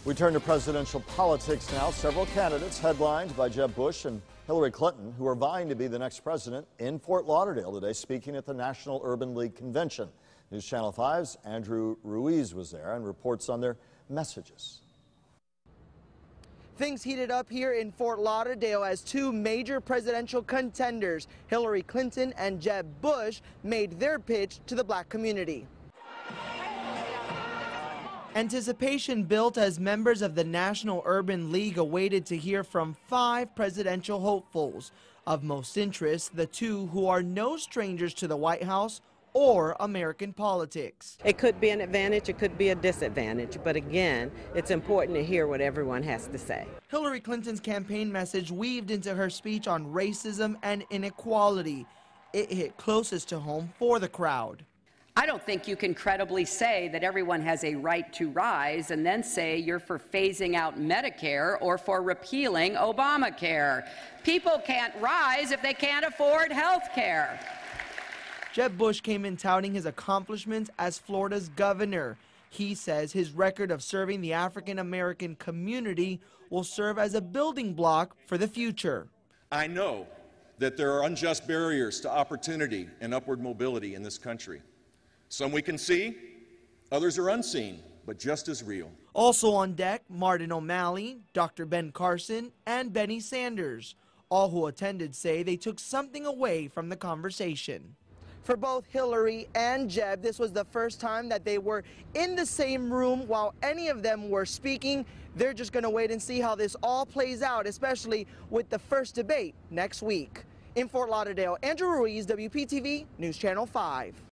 We turn to presidential politics now. Several candidates headlined by Jeb Bush and Hillary Clinton who are vying to be the next president in Fort Lauderdale today, speaking at the National Urban League Convention. News Channel 5's Andrew Ruiz was there and reports on their messages. Things heated up here in Fort Lauderdale as two major presidential contenders, Hillary Clinton and Jeb Bush, made their pitch to the black community. Anticipation built as members of the National Urban League awaited to hear from 5 presidential hopefuls. Of most interest, the two who are no strangers to the White House or American politics. It could be an advantage, it could be a disadvantage, but again, it's important to hear what everyone has to say. Hillary Clinton's campaign message weaved into her speech on racism and inequality. It hit closest to home for the crowd. I don't think you can credibly say that everyone has a right to rise and then say you're for phasing out Medicare or for repealing Obamacare. People can't rise if they can't afford health care. Jeb Bush came in touting his accomplishments as Florida's governor. He says his record of serving the African American community will serve as a building block for the future. I know that there are unjust barriers to opportunity and upward mobility in this country. Some we can see, others are unseen, but just as real. Also on deck, Martin O'Malley, Dr. Ben Carson, and Benny Sanders. All who attended say they took something away from the conversation. For both Hillary and Jeb, this was the first time that they were in the same room while any of them were speaking. They're just going to wait and see how this all plays out, especially with the first debate next week. In Fort Lauderdale, Andrew Ruiz, WPTV News Channel 5.